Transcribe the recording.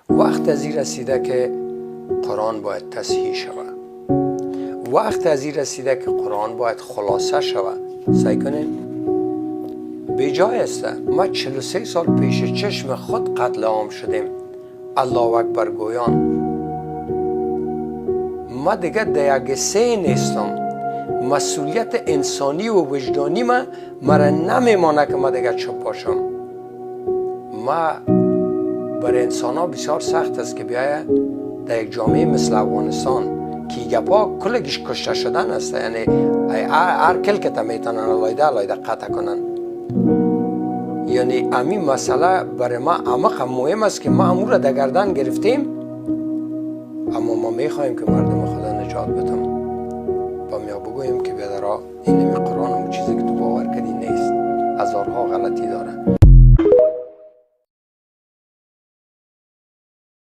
وقت از این رسیده که قرآن باید تصحیح شود. وقت از این رسیده که قرآن باید خلاصه شود. سعی کنین بی جای است. ما 43 سال پیش چشم خود قتل عام شدیم، الله اکبر گویان. ما دیگه در یک سه نیستم. مسئولیت انسانی و وجدانی مرا نمیمانه که ما دیگه چوب باشم. ما برای انسان ها بسیار سخت است که بیایه در یک جامعه مثل افغانستان که گپا کلگیش کشته شدن است، یعنی هر کل که میتونن علایده قطع کنن. یعنی امی مسئله برای ما عمق مهم است که ما امور را در گردن گرفتیم، اما ما میخواهیم که مردم خدا نجات بدم. با میا بگوییم که بیادرها این قرآن اون چیزی که تو باور کردی نیست، هزارها غلطی داره.